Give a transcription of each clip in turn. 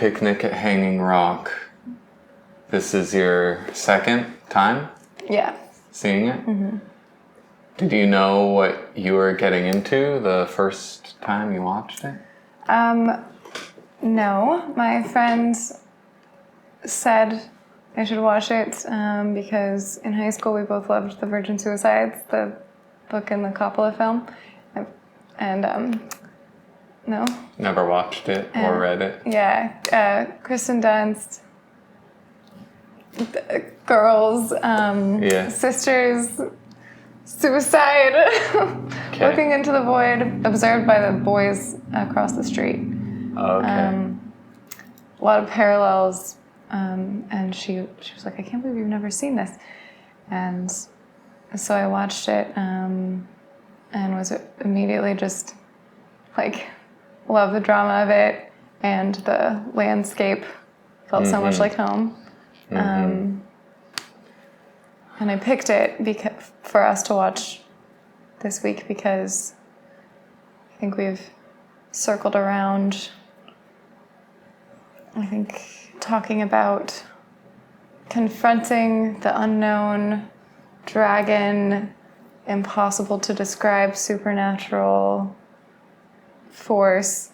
Picnic at Hanging Rock. This is your second time? Yeah. Seeing it? Mm-hmm. Did you know what you were getting into the first time you watched it? No. My friends said I should watch it because in high school we both loved The Virgin Suicides, the book and the Coppola film. And, no. Never watched it or read it? Yeah. Kristen Dunst, girls, sisters, suicide, looking into the void, observed by the boys across the street. Okay. A lot of parallels, and she was like, I can't believe you've never seen this. And so I watched it and was immediately just like, love the drama of it, and the landscape felt so much like home. And I picked it for us to watch this week because I think we've circled around, talking about confronting the unknown, dragon, impossible to describe supernatural force.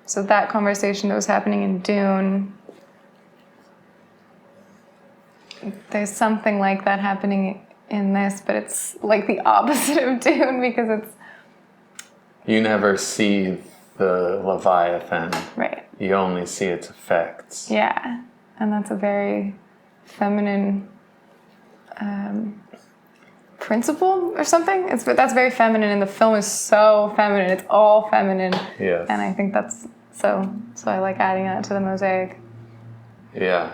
So that conversation that was happening in Dune, there's something like that happening in this, but it's like the opposite of Dune because it's... You never see the Leviathan. Right. You only see its effects. Yeah. And that's a very feminine principle or something. That's very feminine, and the film is so feminine. It's all feminine. Yes. And I think that's so I like adding that to the mosaic. Yeah.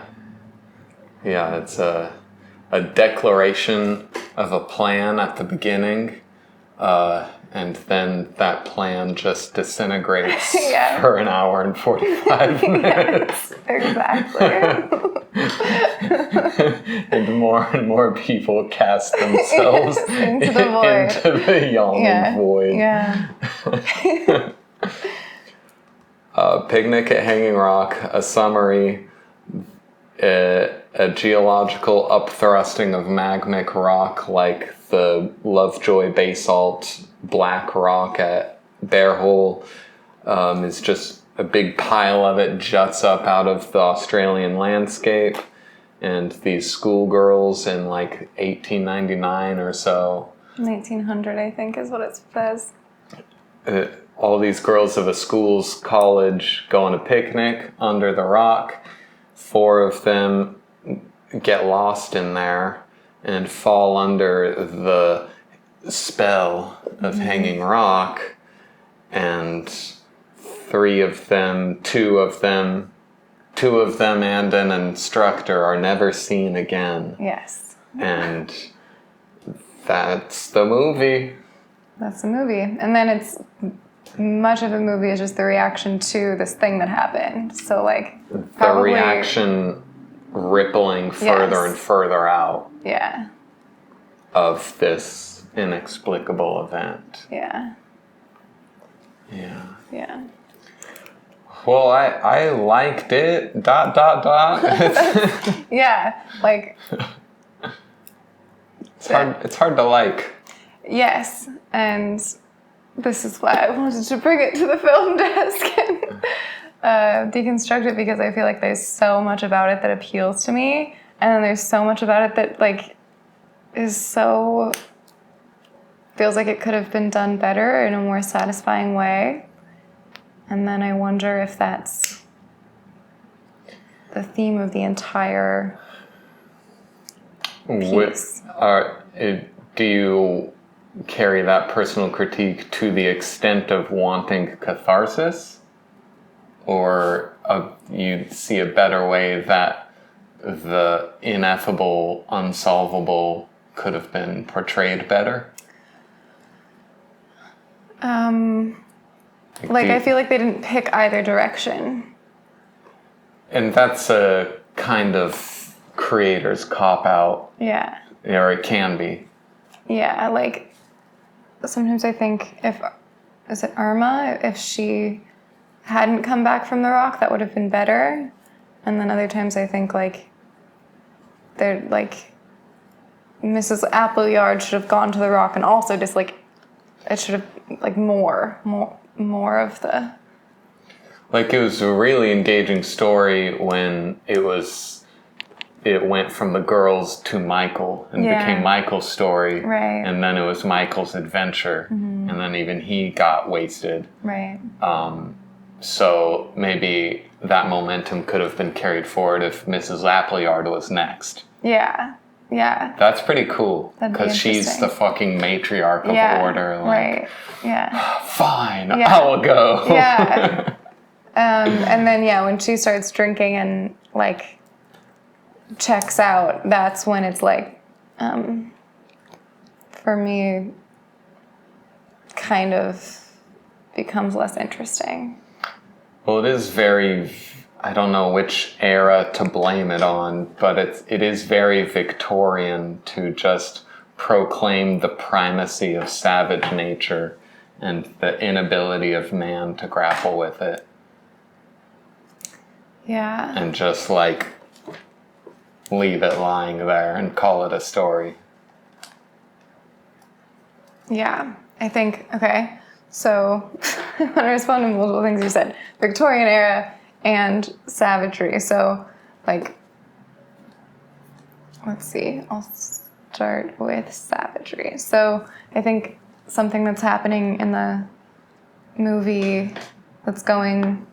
Yeah, it's a declaration of a plan at the beginning, and then that plan just disintegrates for an hour and 45 minutes. Yes, exactly. And more people cast themselves into the void. Into the yawning void. Yeah. Picnic at Hanging Rock, a summary, a geological upthrusting of magmic rock like the Lovejoy basalt black rock at Bear Hole is just a big pile of it juts up out of the Australian landscape, and these schoolgirls in like 1899 or so. 1900, I think, is what it says. All these girls of a school's college go on a picnic under the rock. 4 of them get lost in there and fall under the spell of Hanging Rock, and 2 of them and an instructor are never seen again. Yes. And that's the movie. That's the movie. And then it's much of the movie is just the reaction to this thing that happened. So like probably, the reaction rippling further and further out. Yeah. Of this inexplicable event. Yeah. Yeah. Yeah. Well, I liked it. ... Yeah, like it's hard to like. Yes, and this is why I wanted to bring it to the film desk and deconstruct it, because I feel like there's so much about it that appeals to me, and then there's so much about it that like is so feels like it could have been done better in a more satisfying way. And then I wonder if that's the theme of the entire piece. Do you carry that personal critique to the extent of wanting catharsis? Or you see a better way that the ineffable, unsolvable could have been portrayed better? I feel like they didn't pick either direction. And that's a kind of creator's cop-out. Yeah. Or it can be. Yeah, like, sometimes I think is it Irma? If she hadn't come back from the rock, that would have been better. And then other times I think, like, they're, like, Mrs. Appleyard should have gone to the rock and also just, like, it should have, like, more of the... Like, it was a really engaging story when it went from the girls to Michael and became Michael's story. Right. And then it was Michael's adventure. And then even he got wasted. Right. So maybe that momentum could have been carried forward if Mrs. Appleyard was next. Yeah. Yeah. That's pretty cool. Because she's interesting. the fucking matriarch of order. Like, right. Yeah. Fine, I will go. Yeah. And then, when she starts drinking and, like, checks out, that's when it's, like, for me, kind of becomes less interesting. Well, it is very, I don't know which era to blame it on, but it is very Victorian to just proclaim the primacy of savage nature and the inability of man to grapple with it. Yeah. And just, like, leave it lying there and call it a story. Yeah. I think, okay, so I want to respond to multiple things you said. Victorian era and savagery. So, like, let's see, I'll start with savagery. So I think something that's happening in the movie that's going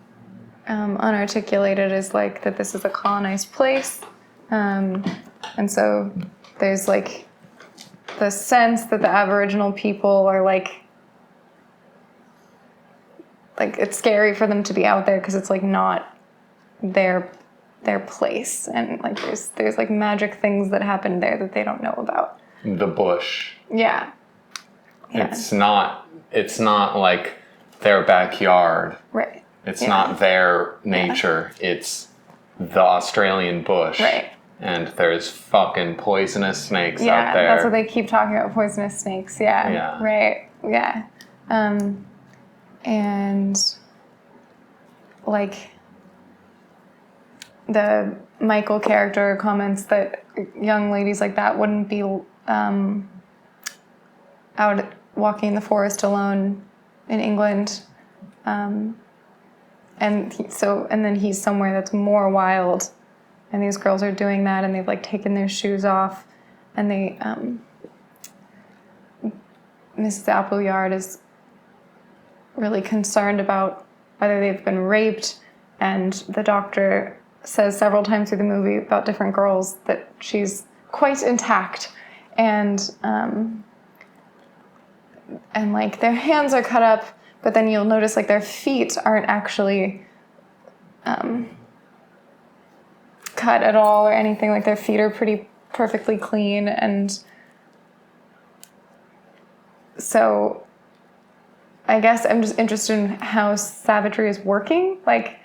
unarticulated is, like, that this is a colonized place. And so there's, like, the sense that the Aboriginal people are, like it's scary for them to be out there because it's, like, not their place, and, like, there's like magic things that happen there that they don't know about. The bush. Yeah. It's not like their backyard. Right. It's not their nature. It's the Australian bush. Right. And there's fucking poisonous snakes out there. Yeah, that's what they keep talking about, poisonous snakes. Yeah. Yeah. Right. Yeah. And, like, the Michael character comments that young ladies like that wouldn't be out walking in the forest alone in England. And then he's somewhere that's more wild, and these girls are doing that, and they've, like, taken their shoes off, and they Mrs. Appleyard is really concerned about whether they've been raped, and the doctor says several times through the movie about different girls that she's quite intact, and like, their hands are cut up, but then you'll notice, like, their feet aren't actually cut at all or anything. Like, their feet are pretty perfectly clean, and so I guess I'm just interested in how savagery is working. Like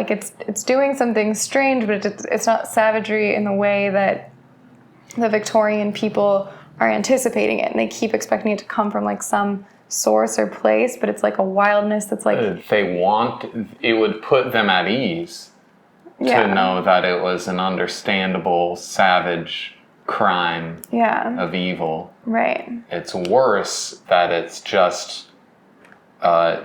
it's doing something strange, but it's not savagery in the way that the Victorian people are anticipating it, and they keep expecting it to come from, like, some source or place, but it's, like, a wildness that's, like... It would put them at ease to know that it was an understandable, savage crime of evil. Right. It's worse that it's just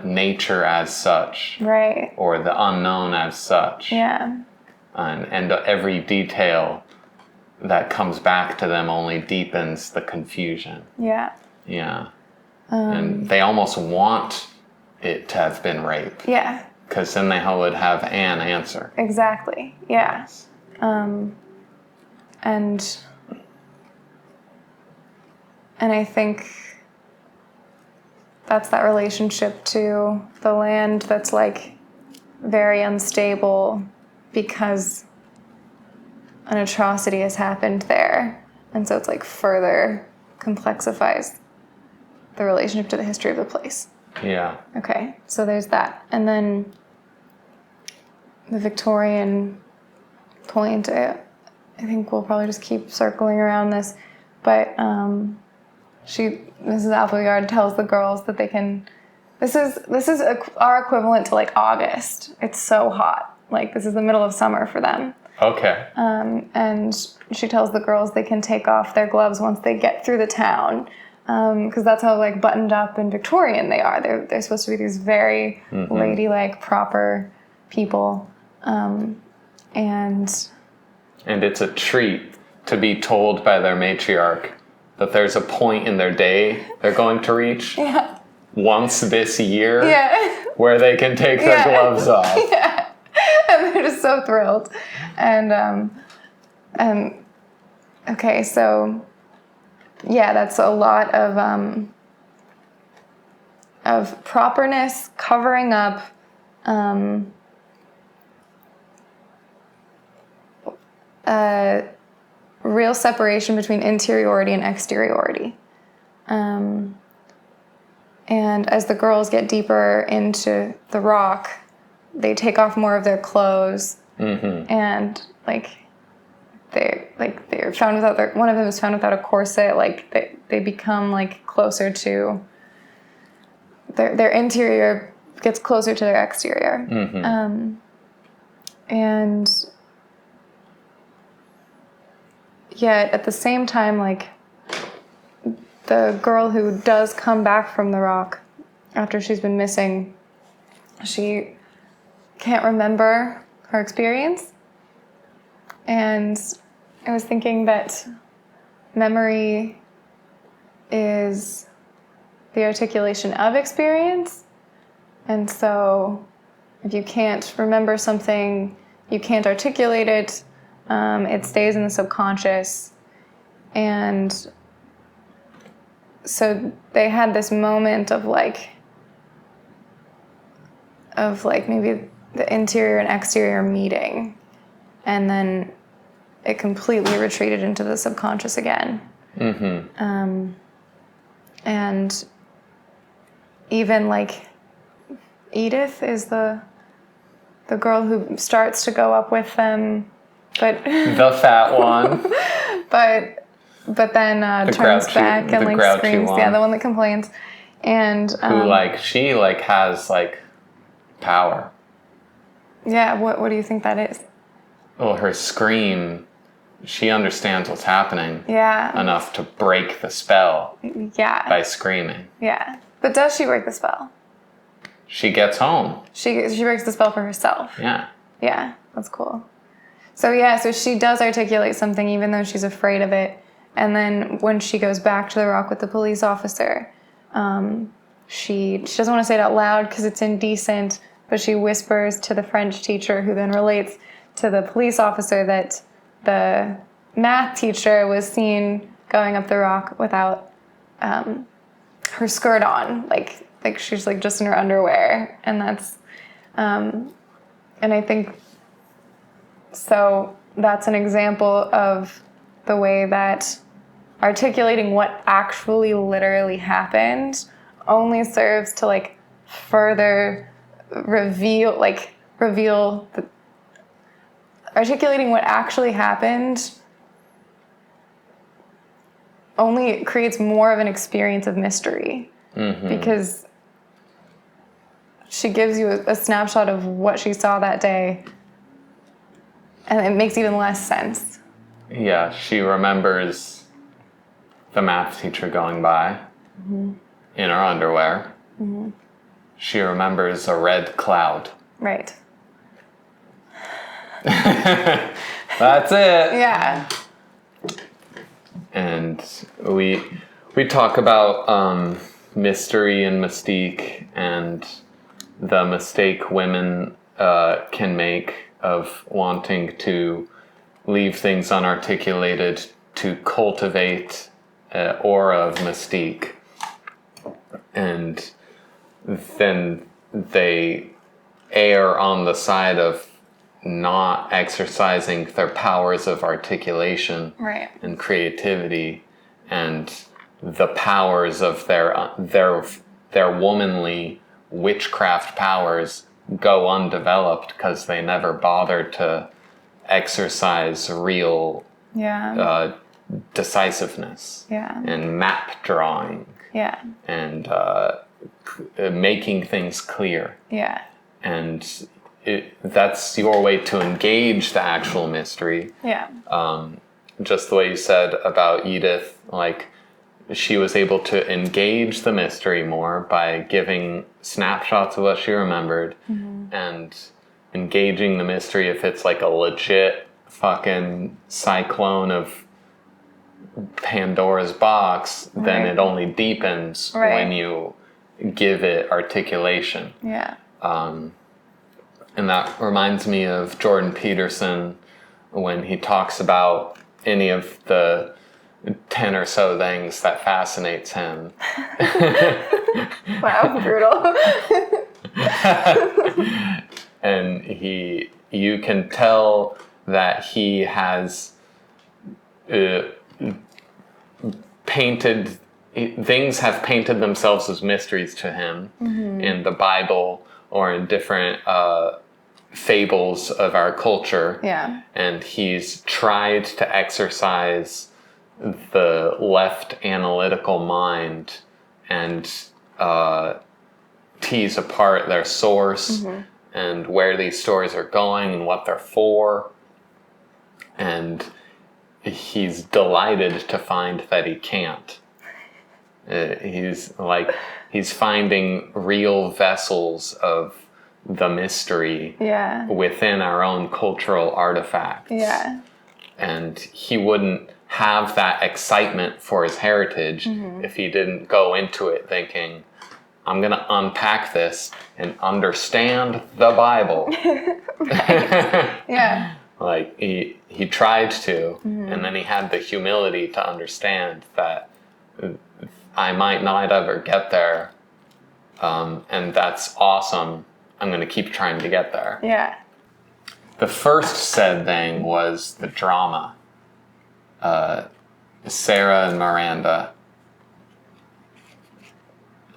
nature as such. Right. Or the unknown as such. Yeah. And every detail that comes back to them only deepens the confusion. Yeah. Yeah. And they almost want it to have been rape. Yeah. Because then they would have an answer. Exactly. Yeah. And I think that's that relationship to the land that's, like, very unstable because an atrocity has happened there. And so it's, like, further complexifies the relationship to the history of the place. Yeah. Okay, so there's that. And then the Victorian point, I think we'll probably just keep circling around this, but Mrs. Appleyard tells the girls that they can This is our equivalent to like August. It's so hot. Like this is the middle of summer for them. Okay. And she tells the girls they can take off their gloves once they get through the town, because that's how like buttoned up and Victorian they are. They're supposed to be these very ladylike, proper people, and it's a treat to be told by their matriarch that there's a point in their day they're going to reach once this year where they can take their gloves off. Yeah. And they're just so thrilled. And okay, so yeah, that's a lot of properness, covering up, real separation between interiority and exteriority. And as the girls get deeper into the rock, they take off more of their clothes, and they're found without one of them is found without a corset. Like they become like closer to their interior gets closer to their exterior, and yet at the same time, like the girl who does come back from the rock after she's been missing, she can't remember her experience. And I was thinking that memory is the articulation of experience. And so if you can't remember something, you can't articulate it, it stays in the subconscious. And so they had this moment of maybe the interior and exterior meeting, and then it completely retreated into the subconscious again. And even like Edith is the girl who starts to go up with them, but the fat one. but then turns back and like screams. One. Yeah, the one that complains, and who she has power. Yeah, what do you think that is? Well, her scream, she understands what's happening. Yeah. Enough to break the spell. Yeah. By screaming. Yeah, but does she break the spell? She gets home. She breaks the spell for herself. Yeah. Yeah, that's cool. So she does articulate something even though she's afraid of it. And then when she goes back to the rock with the police officer, she doesn't want to say it out loud because it's indecent, but she whispers to the French teacher, who then relates to the police officer, that the math teacher was seen going up the rock without her skirt on, like she's like just in her underwear. And that's and I think so that's an example of the way that articulating what actually literally happened only serves to like further reveal the articulating what actually happened only creates more of an experience of mystery, because she gives you a snapshot of what she saw that day, and it makes even less sense. Yeah, she remembers the math teacher going by in her underwear. She remembers a red cloud. Right. That's it. Yeah. And we talk about mystery and mystique, and the mistake women can make of wanting to leave things unarticulated to cultivate an aura of mystique. And then they err on the side of not exercising their powers of articulation and creativity, and the powers of their womanly witchcraft powers go undeveloped because they never bothered to exercise real decisiveness and map drawing and making things clear. Yeah. And that's your way to engage the actual mystery. Yeah. Just the way you said about Edith, like, she was able to engage the mystery more by giving snapshots of what she remembered and engaging the mystery if it's like a legit fucking cyclone of Pandora's box, then it only deepens when you give it articulation. Yeah. And that reminds me of Jordan Peterson when he talks about any of the 10 or so things that fascinates him. Wow, brutal. And you can tell that he has painted, things have painted themselves as mysteries to him in the Bible or in different fables of our culture. Yeah. And he's tried to exercise the left analytical mind and tease apart their source and where these stories are going and what they're for. And he's delighted to find that he can't. He's finding real vessels of the mystery within our own cultural artifacts. Yeah. And he wouldn't have that excitement for his heritage if he didn't go into it thinking, I'm going to unpack this and understand the Bible. Yeah. Like, he tried to, and then he had the humility to understand that I might not ever get there, and that's awesome. I'm going to keep trying to get there. Yeah. The first said thing was the drama. Sarah and Miranda.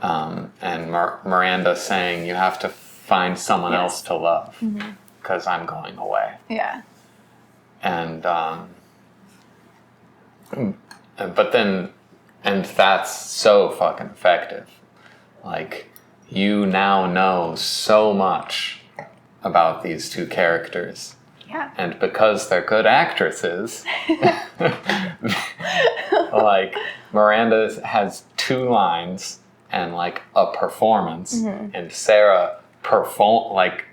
And Miranda saying, you have to find someone else to love because I'm going away. Yeah. And but then, and that's so fucking effective. Like, you now know so much about these two characters. Yeah. And because they're good actresses, like, Miranda has 2 lines and like a performance, and Sarah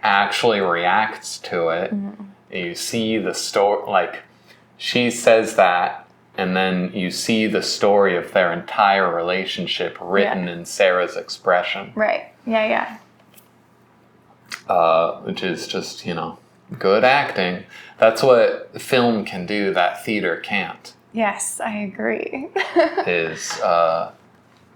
actually reacts to it. You see the story, like, she says that, and then you see the story of their entire relationship written in Sarah's expression. Right. Yeah, Which is just, good acting. That's what film can do that theater can't. Yes, I agree. Is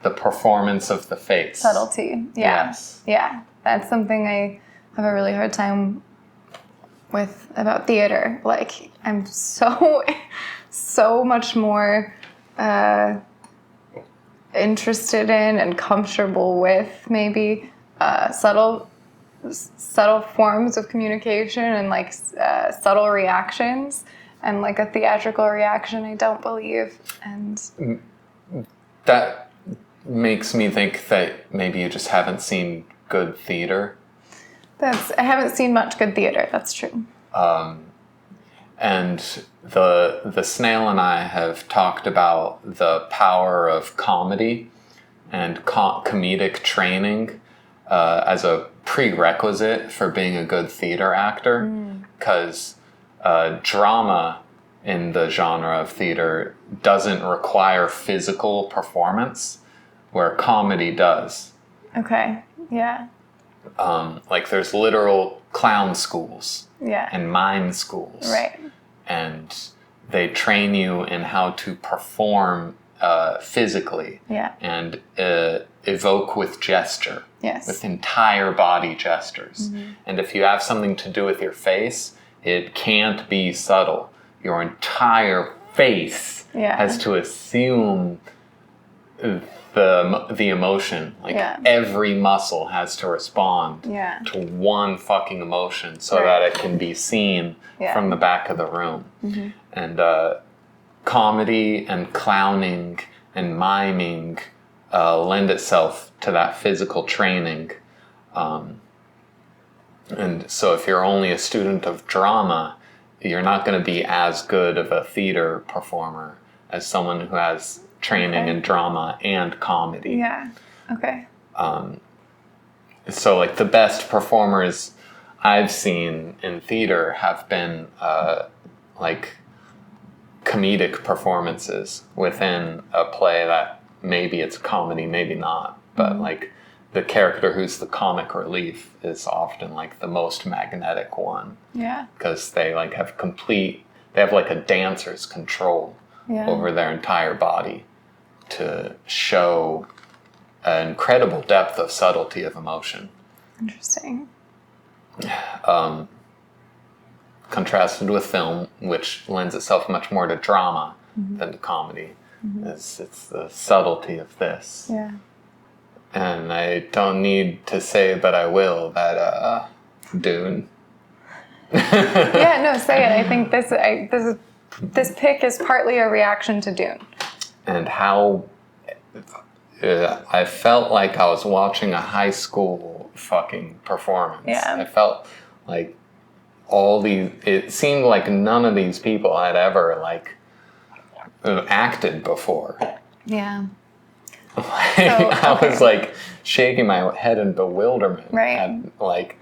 the performance of the face. Subtlety. Yeah. Yes. Yeah. That's something I have a really hard time with about theater. Like, I'm so much more interested in and comfortable with maybe subtle forms of communication and like subtle reactions, and like a theatrical reaction I don't believe. And that makes me think that maybe you just haven't seen good theater. I haven't seen much good theater, that's true. And the snail and I have talked about the power of comedy and comedic training as a prerequisite for being a good theater actor, because drama in the genre of theater doesn't require physical performance, where comedy does. Okay, yeah. Like, there's literal clown schools and mime schools. Right. And they train you in how to perform physically and evoke with gesture, with entire body gestures. And if you have something to do with your face, it can't be subtle. Your entire face has to assume the emotion. Like, every muscle has to respond to one fucking emotion so that it can be seen from the back of the room. And comedy and clowning and miming lend itself to that physical training. And so if you're only a student of drama, you're not going to be as good of a theater performer as someone who has training in drama and comedy. Yeah. Okay. So like the best performers I've seen in theater have been like comedic performances within a play that maybe it's comedy, maybe not, but like the character who's the comic relief is often like the most magnetic one. Yeah. Because they like they have like a dancer's control over their entire body to show an incredible depth of subtlety of emotion. Interesting. Contrasted with film, which lends itself much more to drama than to comedy. It's the subtlety of this. Yeah. And I don't need to say, but I will, that Dune. Yeah, no, say it. I think this pick is partly a reaction to Dune. And how I felt like I was watching a high school fucking performance. Yeah. I felt like it seemed like none of these people had ever like acted before. Yeah. I was like shaking my head in bewilderment. Right. At, like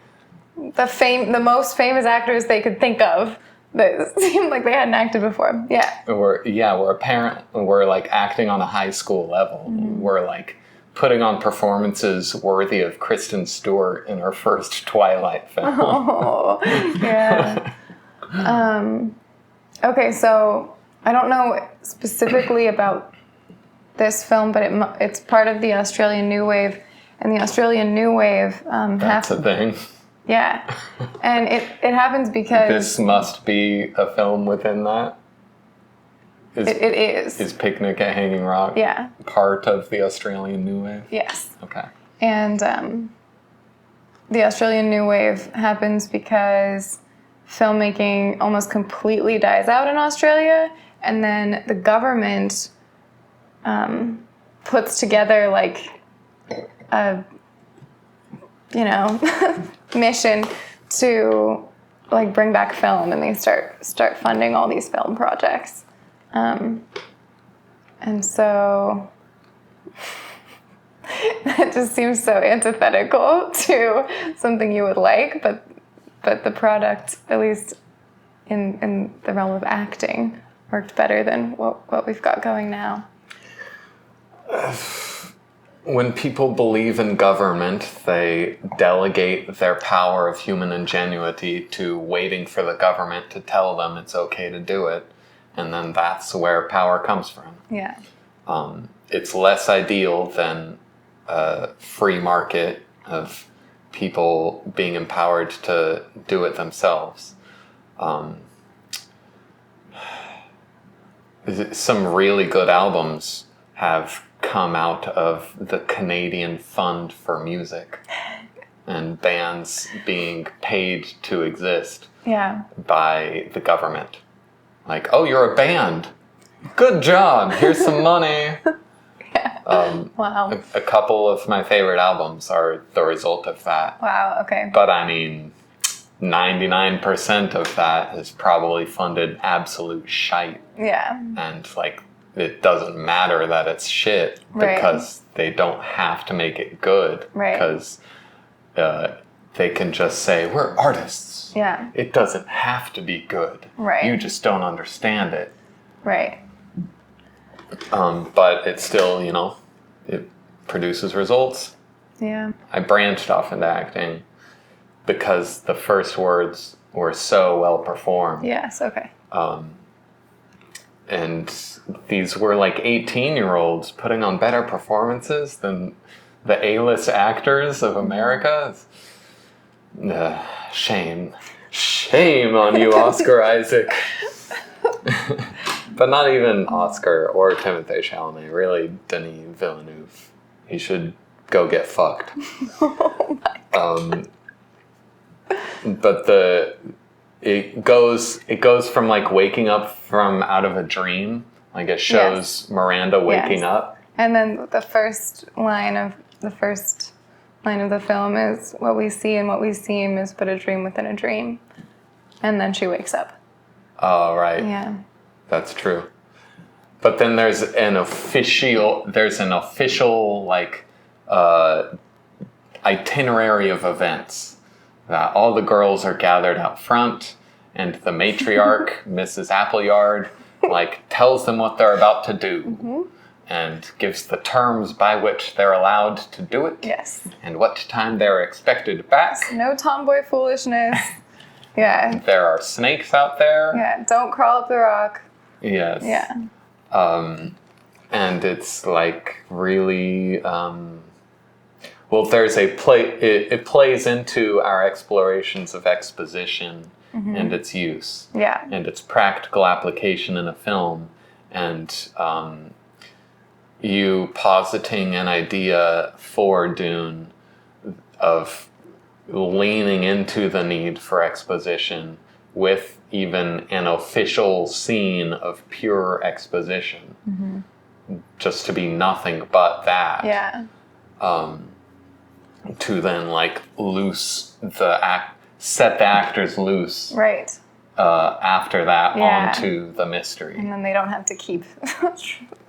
the most famous actors they could think of that seemed like they hadn't acted before. Yeah. We're like acting on a high school level. We're like putting on performances worthy of Kristen Stewart in her first Twilight film. Oh, yeah. Okay, so I don't know specifically about this film, but it's part of the Australian New Wave, and the Australian New Wave That's a thing. Yeah, and it happens because This must be a film within that. It is. Is Picnic at Hanging Rock part of the Australian New Wave? Yes. Okay. And the Australian New Wave happens because filmmaking almost completely dies out in Australia, and then the government puts together like a mission to like bring back film, and they start funding all these film projects, and so that just seems so antithetical to something you would like, but the product, at least in the realm of acting, worked better than what we've got going now. When people believe in government, they delegate their power of human ingenuity to waiting for the government to tell them it's okay to do it. And then that's where power comes from. Yeah. It's less ideal than a free market of people being empowered to do it themselves. Some really good albums have come out of the Canadian Fund for Music and bands being paid to exist by the government. Like, oh, you're a band. Good job. Here's some money. Wow. A couple of my favorite albums are the result of that. Wow, okay. But I mean, 99% of that is probably funded absolute shite. Yeah. And like, it doesn't matter that it's shit because they don't have to make it good. Right. Because they can just say, we're artists. Yeah. It doesn't have to be good. Right. You just don't understand it. Right. But it still, it produces results. Yeah. I branched off into acting because the first words were so well performed. Yes, okay. And these were like 18-year-olds putting on better performances than the A-list actors of America. Shame. Shame on you, Oscar Isaac. But not even Oscar or Timothée Chalamet. Really, Denis Villeneuve. He should go get fucked. Oh my God. But it goes from like waking up from out of a dream. Like it shows Miranda waking up And then the first line of the film is, what we see and what we seem is but a dream within a dream. And then she wakes up. Oh, right. Yeah. That's true. But then there's an official like itinerary of events. That all the girls are gathered out front, and the matriarch, Mrs. Appleyard, like tells them what they're about to do, and gives the terms by which they're allowed to do it. Yes. And what time they're expected back. No tomboy foolishness. Yeah. There are snakes out there. Yeah. Don't crawl up the rock. Yes. Yeah. And it's like really. Well, there's a play. It plays into our explorations of exposition and its use, and its practical application in a film, and you positing an idea for Dune of leaning into the need for exposition with even an official scene of pure exposition, just to be nothing but that. Yeah. To then like set the actors loose. Right. After that, onto the mystery. And then they don't have to keep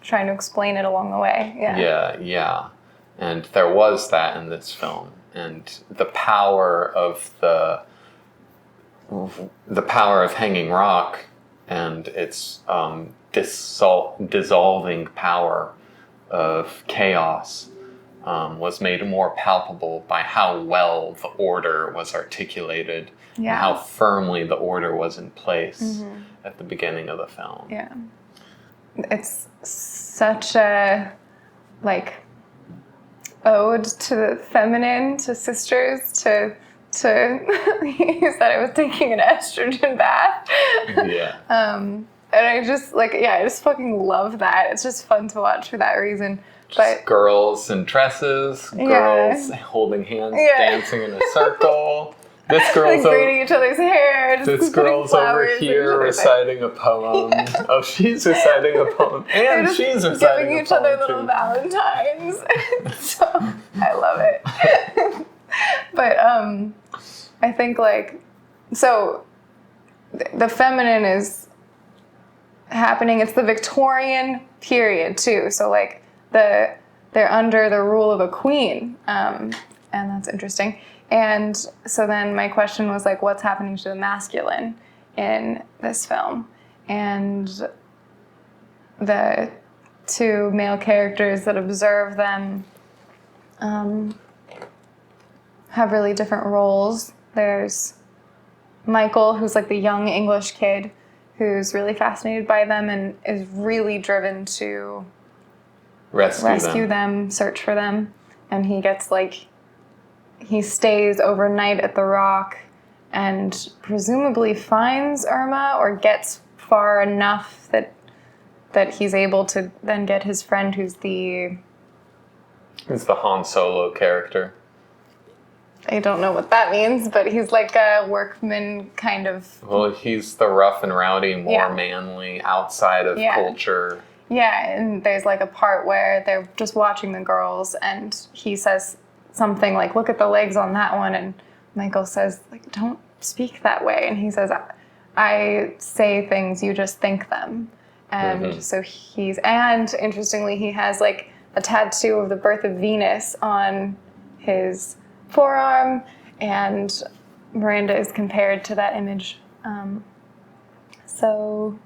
trying to explain it along the way. Yeah. And there was that in this film, and the power of Hanging Rock and its dissolving power of chaos was made more palpable by how well the order was articulated and how firmly the order was in place at the beginning of the film. Yeah. It's such a, like, ode to the feminine, to sisters, to you said I was taking an estrogen bath. Yeah. And I just, I just fucking love that. It's just fun to watch for that reason. But girls in dresses, girls holding hands, dancing in a circle. This girl's braiding each other's hair. This girl's over here reciting a poem. Oh, she's reciting a poem, and she's reciting a poem. Giving each other little valentines. So I love it. But I think the feminine is happening. It's the Victorian period too. So they're under the rule of a queen, and that's interesting. And so then my question was what's happening to the masculine in this film? And the two male characters that observe them have really different roles. There's Michael, who's the young English kid who's really fascinated by them and is really driven to rescue them, search for them. And he gets he stays overnight at the Rock and presumably finds Irma or gets far enough that he's able to then get his friend who's the Han Solo character. I don't know what that means, but he's a workman kind of. Well, he's the rough and rowdy, more manly, outside of culture. Yeah, and there's a part where they're just watching the girls and he says something look at the legs on that one, and Michael says don't speak that way, and he says I say things, you just think them. And so and interestingly he has a tattoo of the birth of Venus on his forearm, and Miranda is compared to that image. So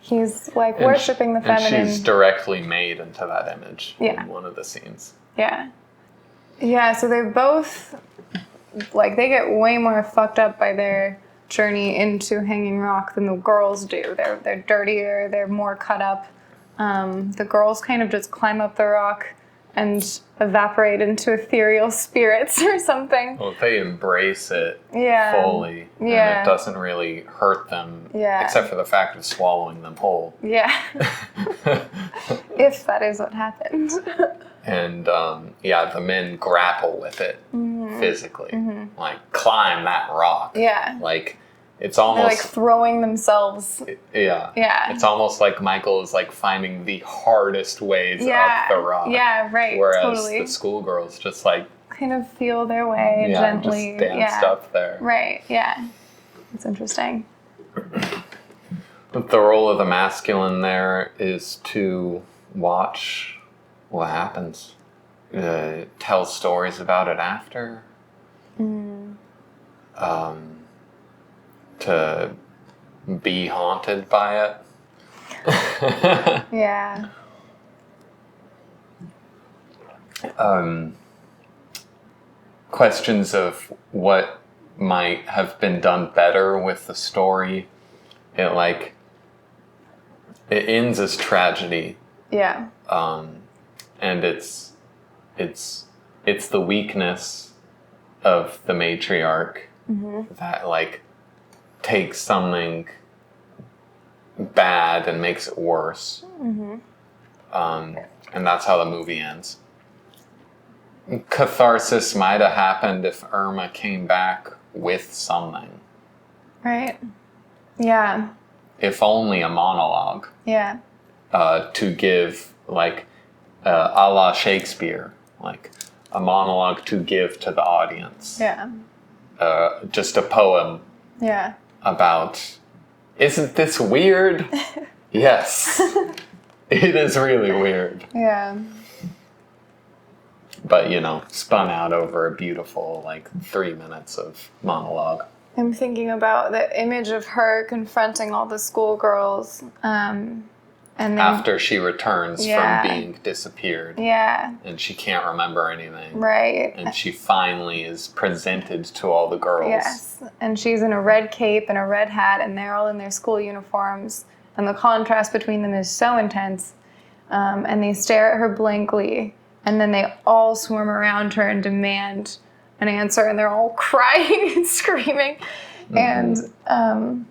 he's worshipping the feminine. And she's directly made into that image in one of the scenes. Yeah, so they both, they get way more fucked up by their journey into Hanging Rock than the girls do. They're dirtier, they're more cut up. The girls kind of just climb up the rock and evaporate into ethereal spirits or something. Well, they embrace it fully, and it doesn't really hurt them, except for the fact of swallowing them whole. Yeah. If that is what happened. And the men grapple with it physically, climb that rock. Yeah. it's They're like almost throwing themselves. yeah. Yeah. It's almost like Michael is like finding the hardest ways up the rock. Yeah, right. Whereas Totally. the schoolgirls just like Kind of feel their way gently. just danced up there. Right, yeah. It's interesting. But the role of the masculine there is to watch what happens, tell stories about it after, to be haunted by it. Yeah. Questions of what might have been done better with the story. It ends as tragedy. Yeah. And it's the weakness of the matriarch that like takes something bad and makes it worse. And that's how the movie ends. Catharsis might have happened if Irma came back with something. Right. Yeah. If only a monologue. Yeah. To give, like, a la Shakespeare, like a monologue to give to the audience. Yeah. Just a poem Yeah. about, isn't this weird? Yes. It is really weird. Yeah. But, spun out over a beautiful, 3 minutes of monologue. I'm thinking about the image of her confronting all the schoolgirls, and then After she returns from being disappeared. Yeah. And she can't remember anything. Right. And she finally is presented to all the girls. Yes. And she's in a red cape and a red hat, and they're all in their school uniforms. And the contrast between them is so intense. And they stare at her blankly. And then they all swarm around her and demand an answer. And they're all crying and screaming. And I'm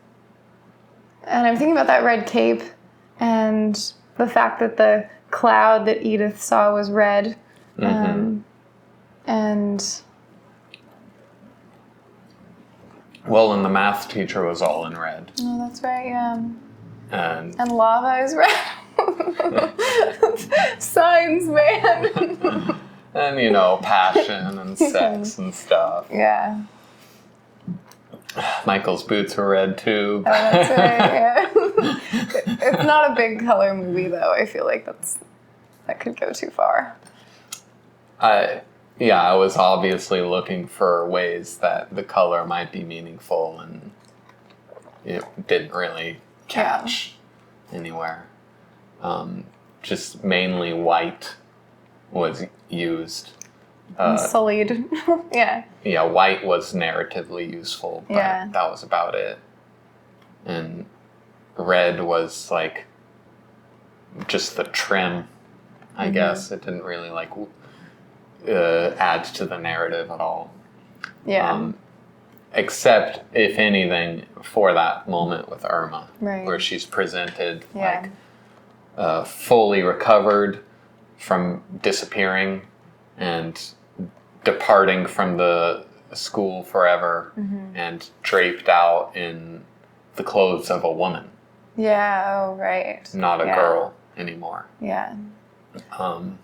thinking about that red cape and the fact that the cloud that Edith saw was red. And... Well, and the math teacher was all in red. Oh, that's right, yeah. And lava is red. Signs, man. And, passion and sex and stuff. Yeah. Michael's boots were red, too. Oh, that's right, yeah. It's not a big color movie, though. I feel like that could go too far. I was obviously looking for ways that the color might be meaningful, and it didn't really catch anywhere. Just mainly white was used. Sullied. Yeah. Yeah, white was narratively useful, but that was about it. And red was just the trim, I guess. It didn't really add to the narrative at all. Yeah. Except, if anything, for that moment with Irma, Right. where she's presented fully recovered from disappearing and departing from the school forever and draped out in the clothes of a woman. Yeah, oh, right. Not a girl anymore. Yeah.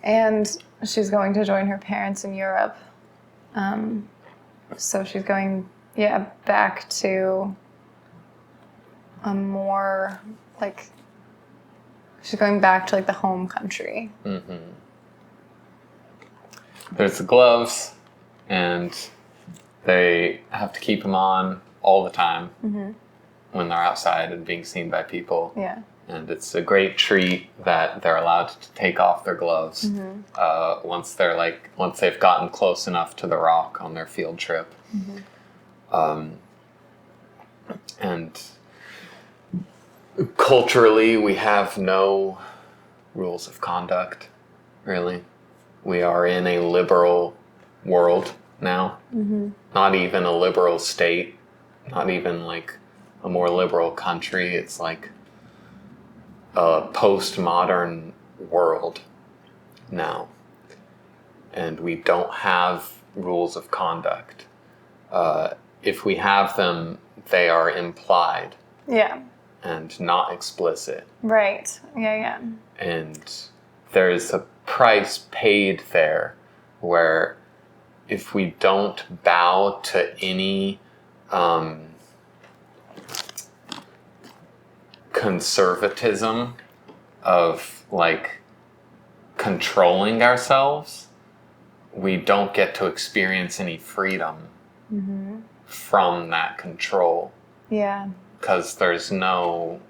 And she's going to join her parents in Europe. So she's going, back to a more, she's going back to, the home country. There's the gloves, and they have to keep them on all the time when they're outside and being seen by people. Yeah. And it's a great treat that they're allowed to take off their gloves once they've gotten close enough to the rock on their field trip. And culturally, we have no rules of conduct, really. We are in a liberal world now. Not even a liberal state, not even a more liberal country. It's a postmodern world now. And we don't have rules of conduct. If we have them, they are implied. Yeah. And not explicit. Right. Yeah. And there's a price paid there where if we don't bow to any conservatism of like controlling ourselves, we don't get to experience any freedom from that control. Yeah. Because there's no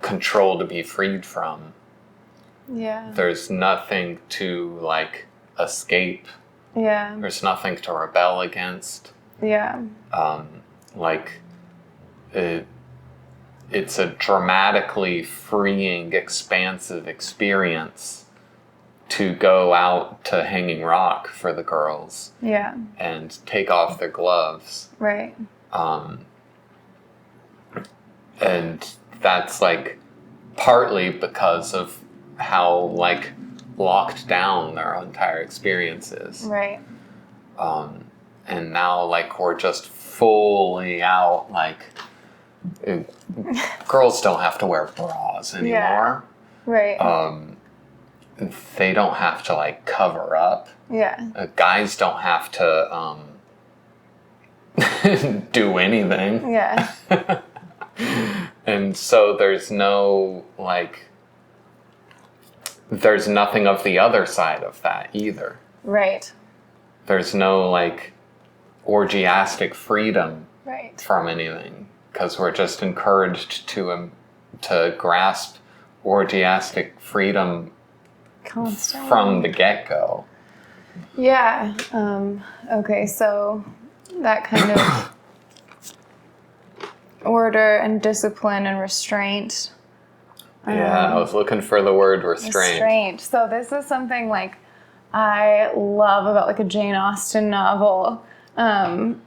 control to be freed from. Yeah. There's nothing to like escape. Yeah. There's nothing to rebel against. Yeah. It's a dramatically freeing, expansive experience to go out to Hanging Rock for the girls. Yeah. And take off their gloves. Right. And that's like partly because of how like locked down their entire experience is. Right. And now like we're just fully out, like girls don't have to wear bras anymore. Yeah. Right. They don't have to like cover up. Yeah. Guys don't have to do anything. Yeah. And so there's no like there's nothing of the other side of that either. Right. There's no like orgiastic freedom Right. from anything, because we're just encouraged to grasp orgiastic freedom Constantly. from the get-go. Yeah. Okay, so that kind of order and discipline and restraint. I was looking for the word restraint. So this is something like I love about like a Jane Austen novel. In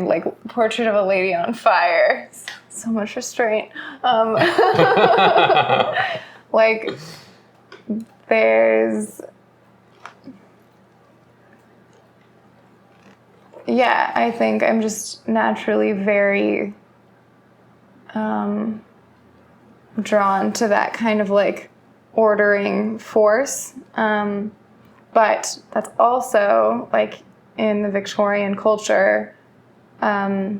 like Portrait of a Lady on Fire. So much restraint. Like there's I think I'm just naturally very drawn to that kind of like ordering force. But that's also like in the Victorian culture, a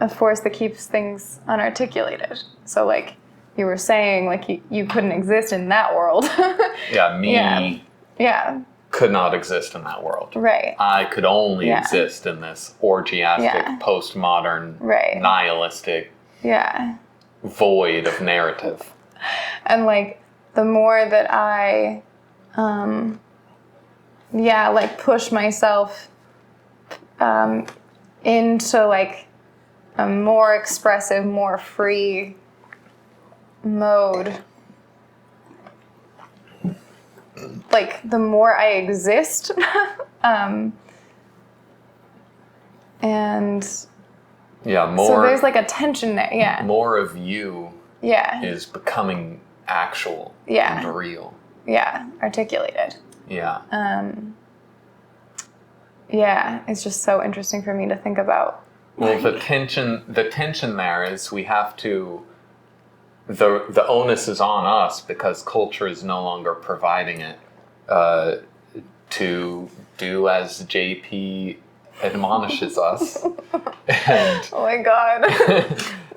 force that keeps things unarticulated. So like you were saying, like you couldn't exist in that world. Yeah. Could not exist in that world. Right. I could only exist in this orgiastic, postmodern, nihilistic void of narrative. And like the more that I like push myself into like a more expressive, more free mode, like the more I exist. And more, so there's like a tension there. More of you is becoming actual and real. Articulated. It's just so interesting for me to think about. Well, the tension there is we have to, the onus is on us because culture is no longer providing it, to do as JP admonishes us. And, oh my God.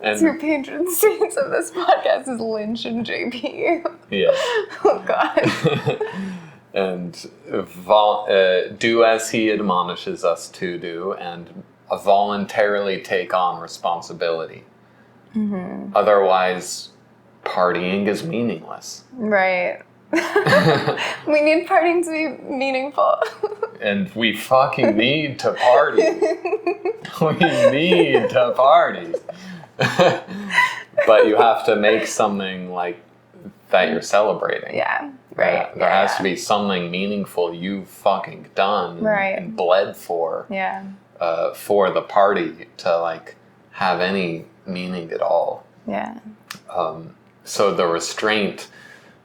And your patron saints of this podcast is Lynch and JP. Yes. Oh God. And do as he admonishes us to do, and voluntarily take on responsibility. Mm-hmm. Otherwise, partying is meaningless. Right. We need partying to be meaningful. And we fucking need to party. We need to party. But you have to make something like that you're celebrating. Yeah, right. There has to be something meaningful you've fucking done and bled for. Yeah. For the party to like have any meaning at all. Yeah. So the restraint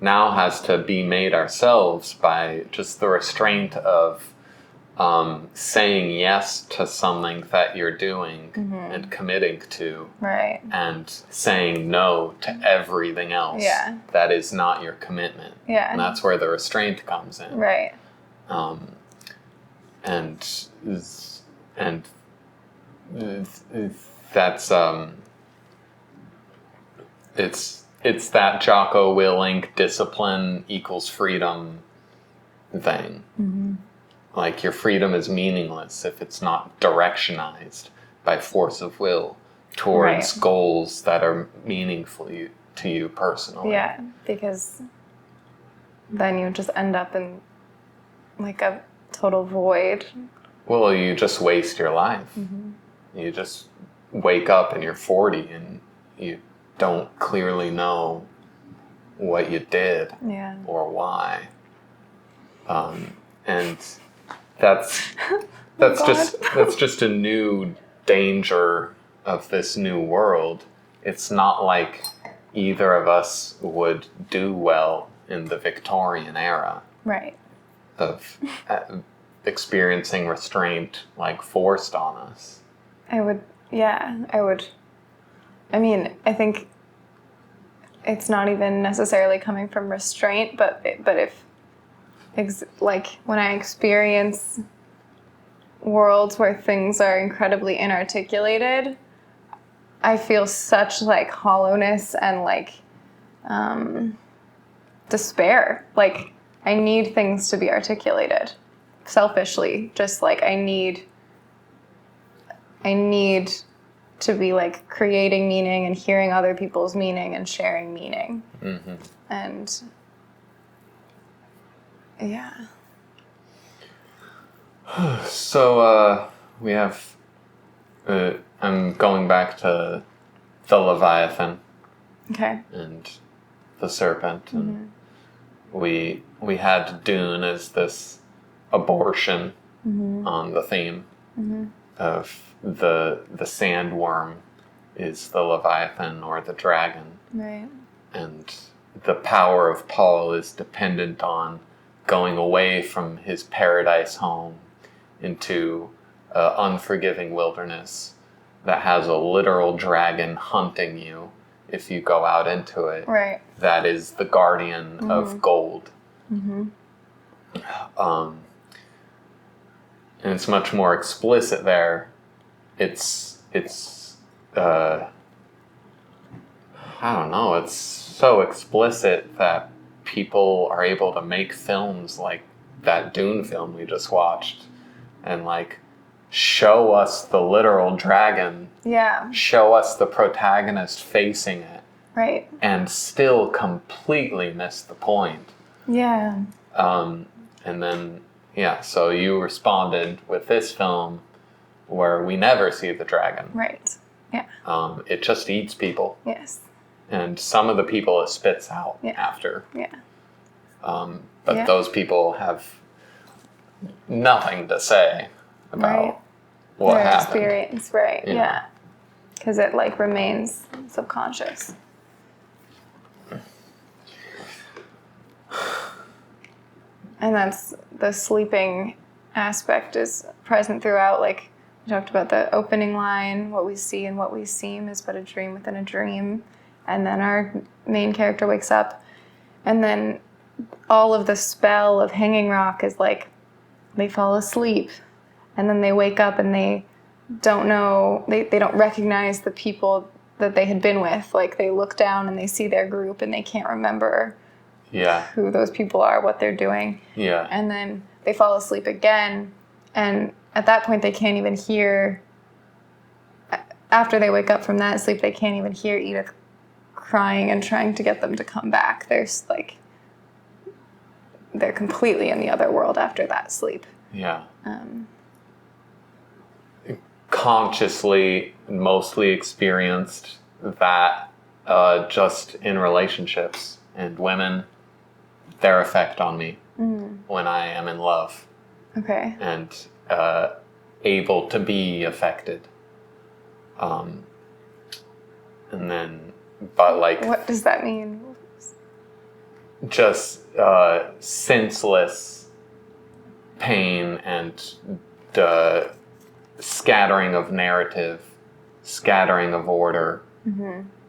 now has to be made ourselves by just the restraint of saying yes to something that you're doing and committing to, Right. and saying no to everything else that is not your commitment. Yeah. And that's where the restraint comes in. Right. And that's it's that Jocko Willink discipline equals freedom thing. Like, your freedom is meaningless if it's not directionized by force of will towards goals that are meaningful to you personally. Yeah, because then you just end up in like a total void. Well, you just waste your life. You just wake up and you're 40 and you don't clearly know what you did or why. And that's just a new danger of this new world. It's not like either of us would do well in the Victorian era. Right. Of experiencing restraint like forced on us. I would. I mean, I think it's not even necessarily coming from restraint, but if like when I experience worlds where things are incredibly inarticulated, I feel such like hollowness and like despair. Like, I need things to be articulated selfishly. Just like I need to be like creating meaning and hearing other people's meaning and sharing meaning. And yeah. So we have I'm going back to the Leviathan. Okay. And the serpent, and we had Dune as this abortion on the theme of the sandworm is the Leviathan or the dragon. Right. And the power of Paul is dependent on going away from his paradise home into an unforgiving wilderness that has a literal dragon hunting you if you go out into it. Right. That is the guardian of gold. And it's much more explicit there. It's I don't know, it's so explicit that people are able to make films like that Dune film we just watched and like show us the literal dragon. Yeah. Show us the protagonist facing it. Right. And still completely miss the point. Yeah. And then, so you responded with this film where we never see the dragon. Right. Yeah. It just eats people. Yes. And some of the people it spits out after. Yeah. But those people have nothing to say about what their happened. Experience, right? Yeah. Because it like remains subconscious. And that's the sleeping aspect is present throughout. Like we talked about the opening line, what we see and what we seem is but a dream within a dream. And then our main character wakes up, and then all of the spell of Hanging Rock is like they fall asleep, and then they wake up and they don't know, they don't recognize the people that they had been with. Like they look down and they see their group and they can't remember who those people are, what they're doing. Yeah. And then they fall asleep again, and at that point they can't even hear, after they wake up from that sleep, they can't even hear Edith crying and trying to get them to come back. They're completely in the other world after that sleep. Yeah. Consciously, mostly experienced that just in relationships and women, their effect on me when I am in love. Okay. And able to be affected. And then, but like... What does that mean? Just senseless pain and the scattering of narrative, scattering of order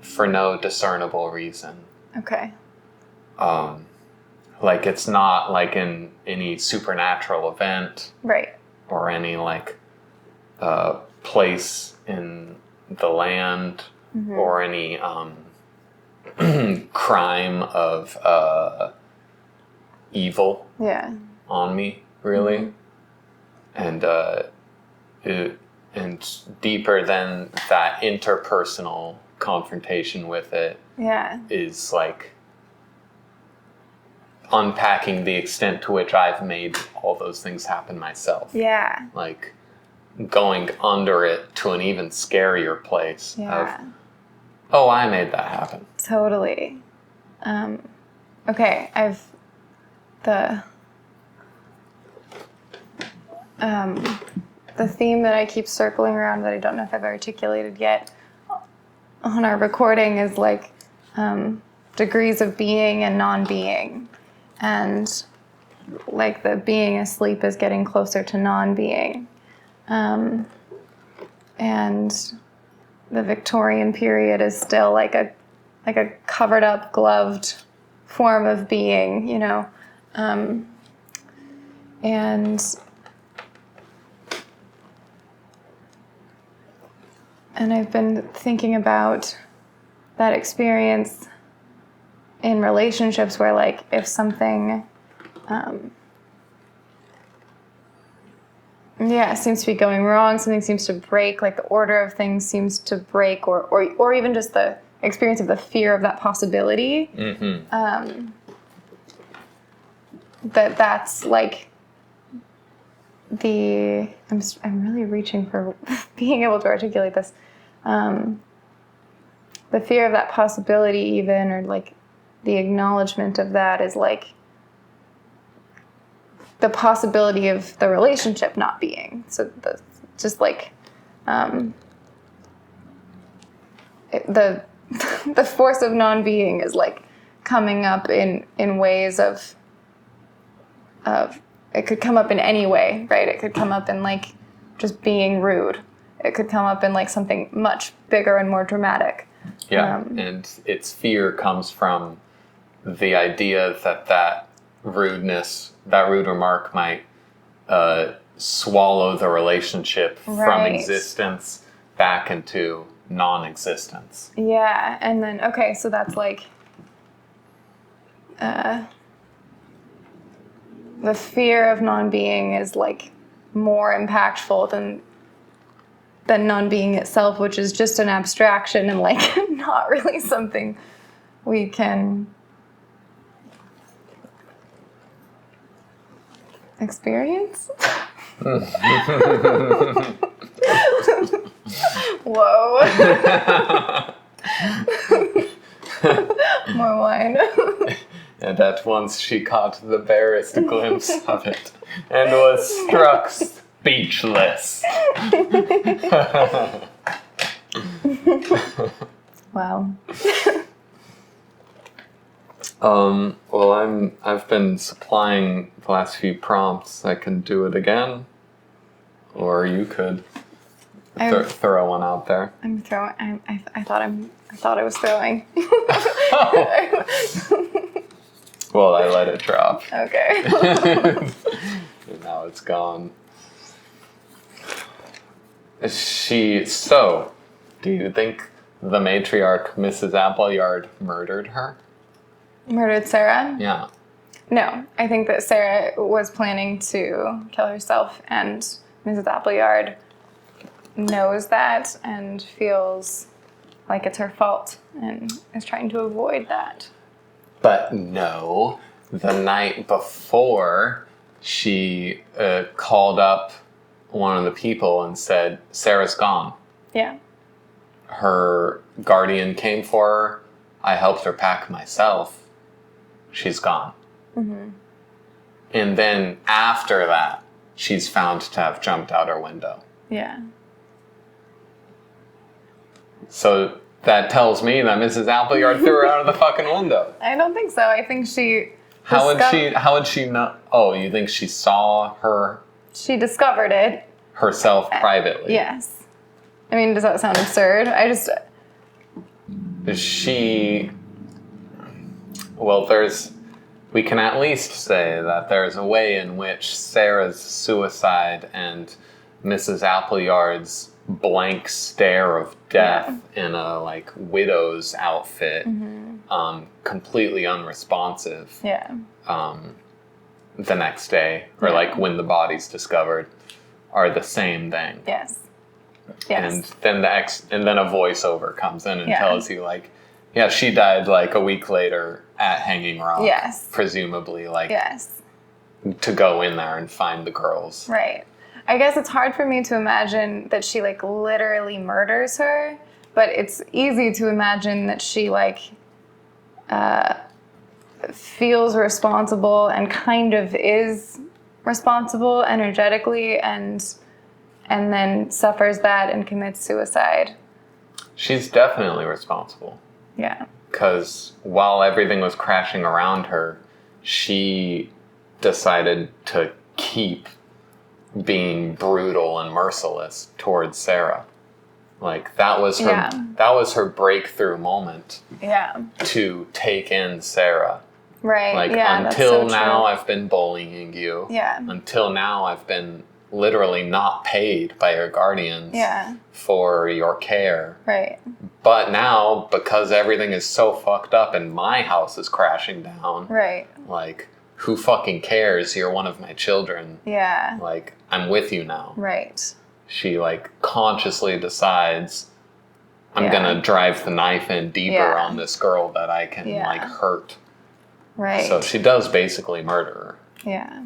for no discernible reason. Okay. Like it's not like in any supernatural event. Right. Or any like place in the land or any crime of evil on me, really. And and deeper than that interpersonal confrontation with it is like unpacking the extent to which I've made all those things happen myself. Yeah. Like going under it to an even scarier place of, oh, I made that happen. Totally. Okay, I've the theme that I keep circling around that I don't know if I've articulated yet on our recording is like degrees of being and non-being. And like the being asleep is getting closer to non-being. And the Victorian period is still like a covered up, gloved form of being, you know. And I've been thinking about that experience in relationships where, like, if something, seems to be going wrong, something seems to break, like the order of things seems to break, or even just the experience of the fear of that possibility, that's like I'm really reaching for being able to articulate this. The fear of that possibility even, or like the acknowledgement of that is like the possibility of the relationship not being. So just like the force of non-being is like coming up in ways of it could come up in any way, right? It could come up in like just being rude. It could come up in like something much bigger and more dramatic. Yeah, and its fear comes from the idea that rude remark might swallow the relationship from existence back into non-existence. Yeah, and then, okay, so that's like the fear of non-being is like more impactful than non-being itself, which is just an abstraction and like not really something we can experience. Whoa. More wine. And at once she caught the barest glimpse of it and was struck speechless. Wow. Well, I've been supplying the last few prompts. I can do it again, or you could throw one out there. I'm throwing. I thought I was throwing. Oh. Well, I let it drop. Okay. And now it's gone. So, do you think the matriarch, Mrs. Appleyard, murdered her? Murdered Sarah? Yeah. No, I think that Sarah was planning to kill herself, and Mrs. Appleyard knows that and feels like it's her fault and is trying to avoid that. But no, the night before, she called up one of the people and said, Sarah's gone. Yeah. Her guardian came for her. I helped her pack myself. She's gone. Mm-hmm. And then after that, she's found to have jumped out her window. Yeah. So that tells me that Mrs. Appleyard threw her out of the fucking window. I don't think so. I think she How would she know? Oh, you think she saw She discovered it. Herself privately? Yes. I mean, does that sound absurd? We can at least say that there's a way in which Sarah's suicide and Mrs. Appleyard's blank stare of death in a like widow's outfit, completely unresponsive. Yeah. The next day, or like when the body's discovered, are the same thing. Yes. Yes. And then a voiceover comes in and tells you like, yeah, she died like a week later at Hanging Rock. Yes. Presumably, like, to go in there and find the girls. Right. I guess it's hard for me to imagine that she like literally murders her, but it's easy to imagine that she like feels responsible and kind of is responsible energetically and then suffers that and commits suicide. She's definitely responsible. Yeah. Because while everything was crashing around her, she decided to keep being brutal and merciless towards Sarah. Like that was her breakthrough moment. Yeah. To take in Sarah. Right. Like until now I've been bullying you. Yeah. Until now I've been literally not paid by your guardians for your care. Right. But now, because everything is so fucked up and my house is crashing down. Right. Like, who fucking cares? You're one of my children. Yeah. Like, I'm with you now. Right. She, like, consciously decides, I'm gonna drive the knife in deeper on this girl that I can, like, hurt. Right. So she does basically murder her. Yeah.